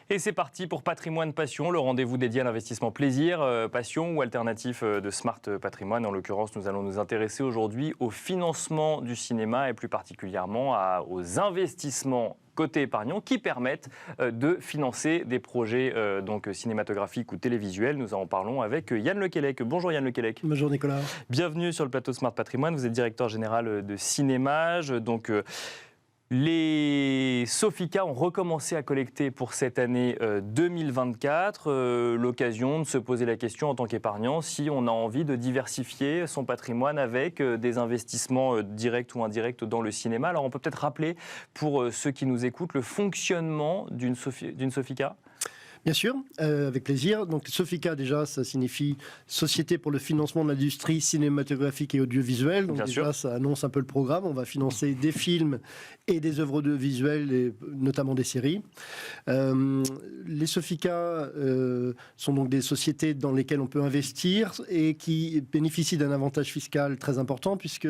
Et c'est parti pour Patrimoine Passion, le rendez-vous dédié à l'investissement plaisir, passion ou alternatif de Smart Patrimoine. En l'occurrence, nous allons nous intéresser aujourd'hui au financement du cinéma et plus particulièrement aux investissements côté épargnant qui permettent de financer des projets donc cinématographiques ou télévisuels. Nous en parlons avec Yann Lequelec. Bonjour Yann Lequelec. Bonjour Nicolas. Bienvenue sur le plateau Smart Patrimoine. Vous êtes directeur général de Cinémage. Donc, les Sofica ont recommencé à collecter pour cette année 2024. L'occasion de se poser la question en tant qu'épargnant si on a envie de diversifier son patrimoine avec des investissements directs ou indirects dans le cinéma. Alors on peut peut-être rappeler pour ceux qui nous écoutent le fonctionnement d'une Sofica. Bien sûr, avec plaisir. Donc Sofica, déjà, ça signifie Société pour le financement de l'industrie cinématographique et audiovisuelle. Donc Bien déjà, sûr. ça annonce un peu le programme. On va financer des films et des œuvres audiovisuelles, et notamment des séries. Les Sofica sont donc des sociétés dans lesquelles on peut investir et qui bénéficient d'un avantage fiscal très important puisque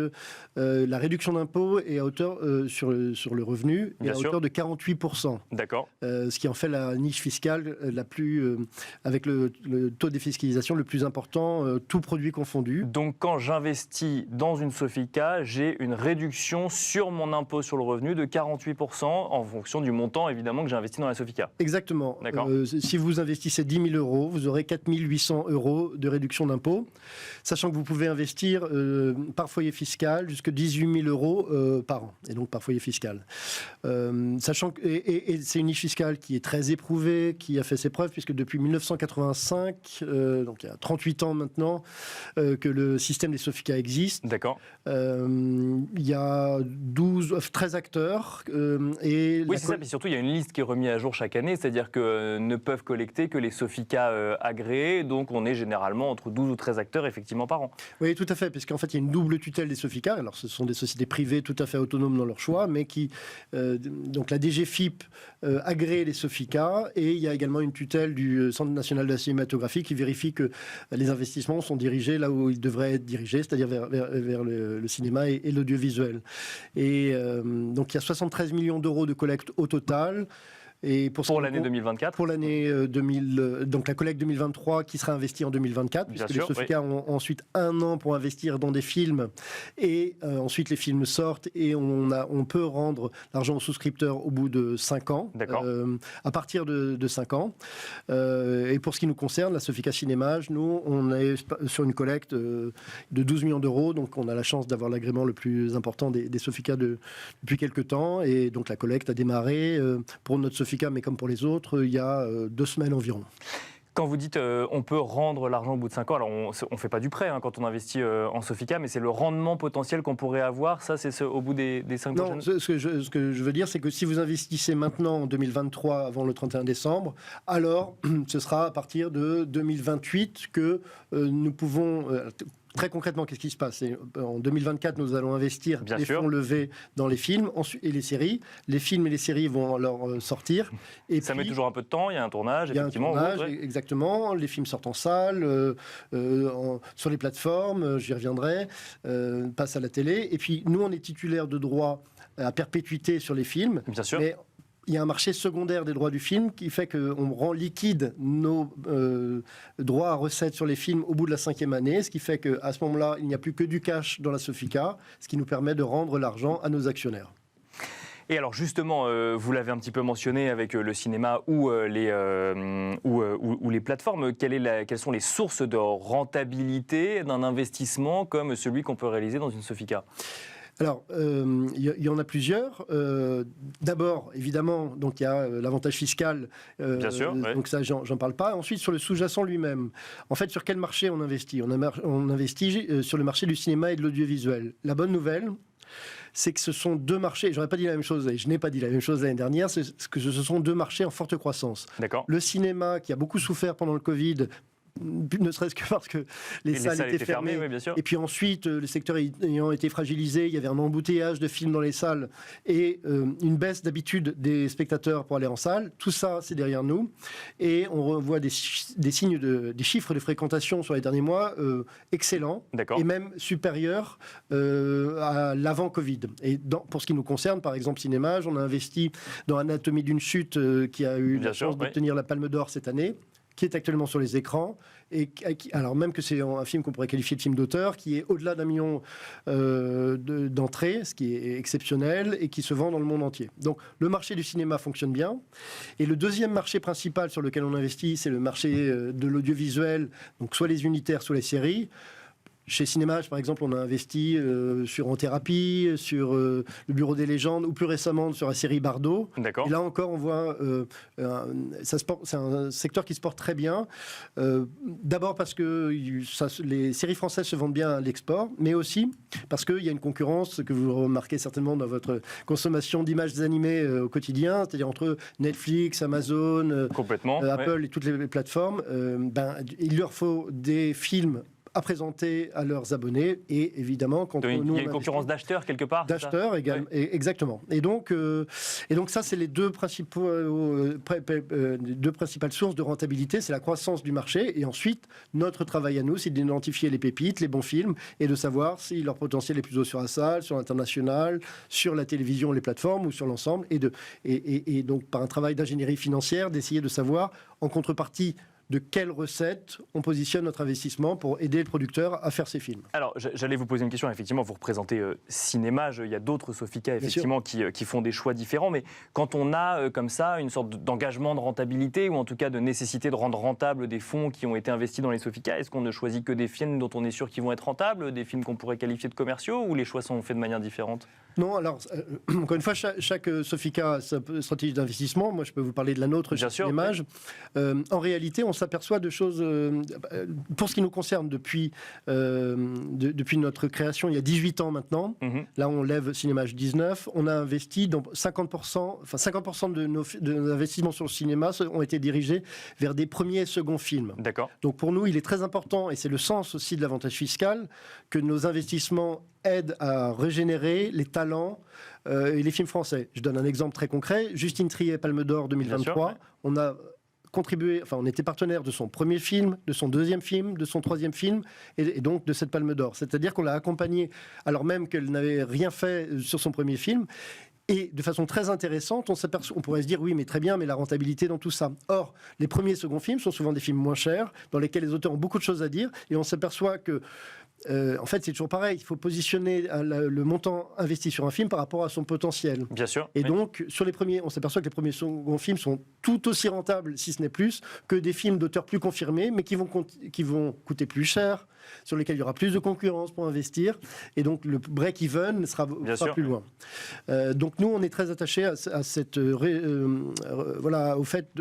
la réduction d'impôt est à hauteur sur le revenu est Bien à sûr. hauteur de 48%. D'accord. Ce qui en fait la niche fiscale la plus, avec le taux de défiscalisation le plus important, tout produit confondu. Donc quand j'investis dans une Sofica, j'ai une réduction sur mon impôt sur le revenu de 48% en fonction du montant évidemment que j'ai investi dans la Sofica. Exactement. D'accord. Si vous investissez 10 000 euros, vous aurez 4 800 euros de réduction d'impôt, sachant que vous pouvez investir par foyer fiscal jusqu'à 18 000 euros par an, et donc par foyer fiscal. Sachant que, et c'est une niche fiscale qui est très éprouvée, qui a fait ses preuves, puisque depuis 1985, donc il y a 38 ans maintenant, que le système des Sofica existe. D'accord. Il y a 13 acteurs. Oui, c'est ça. Puis surtout, il y a une liste qui est remise à jour chaque année, c'est-à-dire que ne peuvent collecter que les Sofica agréés. Donc, on est généralement entre 12 ou 13 acteurs, effectivement, par an. Oui, tout à fait, parce qu'en fait, il y a une double tutelle des Sofica. Alors, ce sont des sociétés privées tout à fait autonomes dans leur choix, mais qui... donc, la DGFiP agrée les Sofica, et il y a également une tutelle du Centre national de la cinématographie qui vérifie que les investissements sont dirigés là où ils devraient être dirigés, c'est-à-dire vers le cinéma et l'audiovisuel. Et donc, il y a 73 millions d'euros de collecte au total. Et pour l'année 2024. Pour l'année 2000, donc la collecte 2023 qui sera investie en 2024, puisque les Sofica ont ensuite un an pour investir dans des films, et ensuite les films sortent et on peut rendre l'argent aux souscripteurs au bout de 5 ans, à partir de 5 ans. Et pour ce qui nous concerne, la Sofica Cinémage, nous, on est sur une collecte de 12 millions d'euros, donc on a la chance d'avoir l'agrément le plus important des Sofica depuis quelques temps, et donc la collecte a démarré pour notre Sofica, mais comme pour les autres, il y a 2 semaines environ. Quand vous dites on peut rendre l'argent au bout de 5 ans, alors on ne fait pas du prêt quand on investit en Sofica, mais c'est le rendement potentiel qu'on pourrait avoir, ça c'est au bout des 5 prochaines années. Non, ce que je veux dire, c'est que si vous investissez maintenant en 2023 avant le 31 décembre, alors ce sera à partir de 2028 que nous pouvons... Très concrètement, qu'est-ce qui se passe ? En 2024, nous allons investir les fonds levés dans les films et les séries. Les films et les séries vont alors sortir. Et ça met toujours un peu de temps, il y a un tournage, effectivement. Il y a un tournage, exactement. Les films sortent en salle, sur les plateformes, j'y reviendrai, passent à la télé. Et puis, nous, on est titulaire de droits à perpétuité sur les films. Bien sûr. Mais il y a un marché secondaire des droits du film qui fait qu'on rend liquide nos droits à recettes sur les films au bout de la 5e année, ce qui fait qu'à ce moment-là, il n'y a plus que du cash dans la Sofica, ce qui nous permet de rendre l'argent à nos actionnaires. Et alors justement, vous l'avez un petit peu mentionné avec le cinéma ou les plateformes, quelles sont les sources de rentabilité d'un investissement comme celui qu'on peut réaliser dans une Sofica ? Alors, il y en a plusieurs. D'abord, évidemment, donc il y a l'avantage fiscal. Bien sûr. Donc ça, j'en parle pas. Ensuite, sur le sous-jacent lui-même. En fait, sur quel marché on investit ? On investit sur le marché du cinéma et de l'audiovisuel. La bonne nouvelle, c'est que ce sont 2 marchés, j'aurais pas dit la même chose, et je n'ai pas dit la même chose l'année dernière, c'est que ce sont 2 marchés en forte croissance. D'accord. Le cinéma, qui a beaucoup souffert pendant le Covid, ne serait-ce que parce que les salles étaient fermées. Oui, bien sûr. Et puis ensuite, le secteur ayant été fragilisé, il y avait un embouteillage de films dans les salles et une baisse d'habitude des spectateurs pour aller en salle. Tout ça, c'est derrière nous. Et on voit des signes des chiffres de fréquentation sur les derniers mois excellents et même supérieurs à l'avant-Covid. Et pour ce qui nous concerne, par exemple, Cinémage, on a investi dans Anatomie d'une chute qui a eu la chance d'obtenir la Palme d'Or cette année, qui est actuellement sur les écrans, et alors même que c'est un film qu'on pourrait qualifier de film d'auteur, qui est au-delà d'1 million d'entrées, ce qui est exceptionnel, et qui se vend dans le monde entier. Donc le marché du cinéma fonctionne bien. Et le deuxième marché principal sur lequel on investit, c'est le marché de l'audiovisuel, donc soit les unitaires, soit les séries. Chez Cinémage, par exemple, on a investi sur En Thérapie, sur le Bureau des légendes, ou plus récemment sur la série Bardot. Et là encore, on voit c'est un secteur qui se porte très bien. D'abord parce que les séries françaises se vendent bien à l'export, mais aussi parce qu'il y a une concurrence que vous remarquez certainement dans votre consommation d'images animées au quotidien, c'est-à-dire entre Netflix, Amazon, Apple et toutes les plateformes. Il leur faut des films à présenter à leurs abonnés, et évidemment quand il y a une concurrence d'acheteurs quelque part. D'acheteurs également, exactement. Et donc ça, c'est les deux principales sources de rentabilité, c'est la croissance du marché, et ensuite notre travail à nous, c'est d'identifier les pépites, les bons films, et de savoir si leur potentiel est plutôt sur la salle, sur l'international, sur la télévision, les plateformes, ou sur l'ensemble, et donc par un travail d'ingénierie financière, d'essayer de savoir en contrepartie de quelles recettes on positionne notre investissement pour aider le producteur à faire ses films. Alors, j'allais vous poser une question. Effectivement, vous représentez Cinémage. Il y a d'autres Sofica, effectivement, qui font des choix différents. Mais quand on a comme ça une sorte d'engagement de rentabilité, ou en tout cas de nécessité de rendre rentable des fonds qui ont été investis dans les Sofica, est-ce qu'on ne choisit que des films dont on est sûr qu'ils vont être rentables, des films qu'on pourrait qualifier de commerciaux, ou les choix sont faits de manière différente ? Non, alors, encore une fois, chaque Sofica a sa stratégie d'investissement. Moi, je peux vous parler de la nôtre chez Cinémage. En réalité, on s'aperçoit de choses, pour ce qui nous concerne, depuis notre création, il y a 18 ans maintenant. Là, on lève Cinémage 19. On a investi dans 50% de nos investissements sur le cinéma ont été dirigés vers des premiers et seconds films. Donc, pour nous, il est très important, et c'est le sens aussi de l'avantage fiscal, que nos investissements aident à régénérer les talents et les films français. Je donne un exemple très concret. Justine Triet, Palme d'Or 2023. On a contribué, on était partenaire de son premier film, de son deuxième film, de son troisième film, et donc de cette Palme d'Or. C'est-à-dire qu'on l'a accompagnée alors même qu'elle n'avait rien fait sur son premier film. Et de façon très intéressante, on pourrait se dire, oui, mais très bien, mais la rentabilité dans tout ça. Or, les premiers et seconds films sont souvent des films moins chers, dans lesquels les auteurs ont beaucoup de choses à dire, et on s'aperçoit que en fait, c'est toujours pareil. Il faut positionner le montant investi sur un film par rapport à son potentiel. Bien sûr. Et donc, sur les premiers, on s'aperçoit que les premiers seconds films sont tout aussi rentables, si ce n'est plus, que des films d'auteurs plus confirmés, mais qui vont coûter plus cher, sur lesquels il y aura plus de concurrence pour investir. Et donc, le break-even sera plus loin. Donc, nous, on est très attachés à cette, au fait,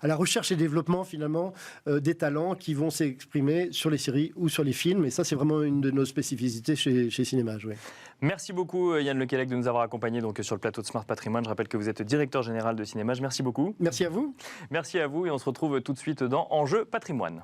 à la recherche et développement, finalement, des talents qui vont s'exprimer sur les séries ou sur les films. Et ça, c'est vraiment une de nos spécificités chez Cinémage. Oui. Merci beaucoup Yann Lequelec de nous avoir accompagnés sur le plateau de Smart Patrimoine. Je rappelle que vous êtes directeur général de Cinémage. Merci beaucoup. Merci à vous. Merci à vous, et on se retrouve tout de suite dans Enjeu Patrimoine.